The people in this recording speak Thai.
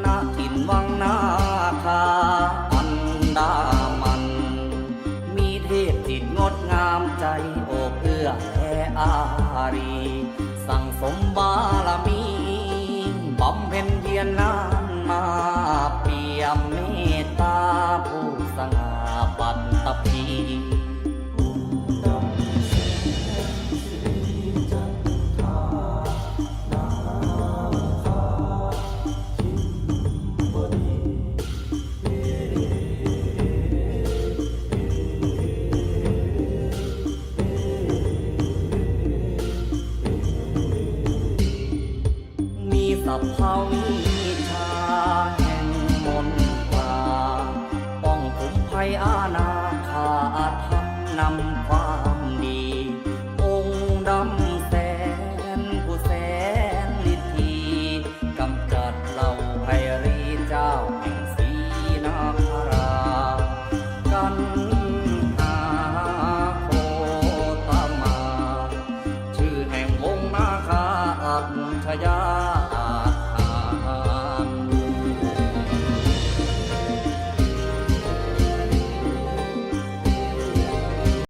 ณถิ่นวังนาคาอันดามันมีเทพจิตงดงามใจโอบเอื้อแผ่อารีสั่งสมบารมีบำเพ็ญเพียรนานมาเปี่ยมเมตตาผู้สง่าปัตตภีสัพพาวิชาแห่งมนตราป้องคุมภัยอาณาคาธรรมนำความดีองค์ดำแสนผู้แสนฤทธีกำจัดเหล่าไพรีเจ้าแห่งศรีนาครากันหาโคตมาชื่อแห่งวงนาคาอัจฉยา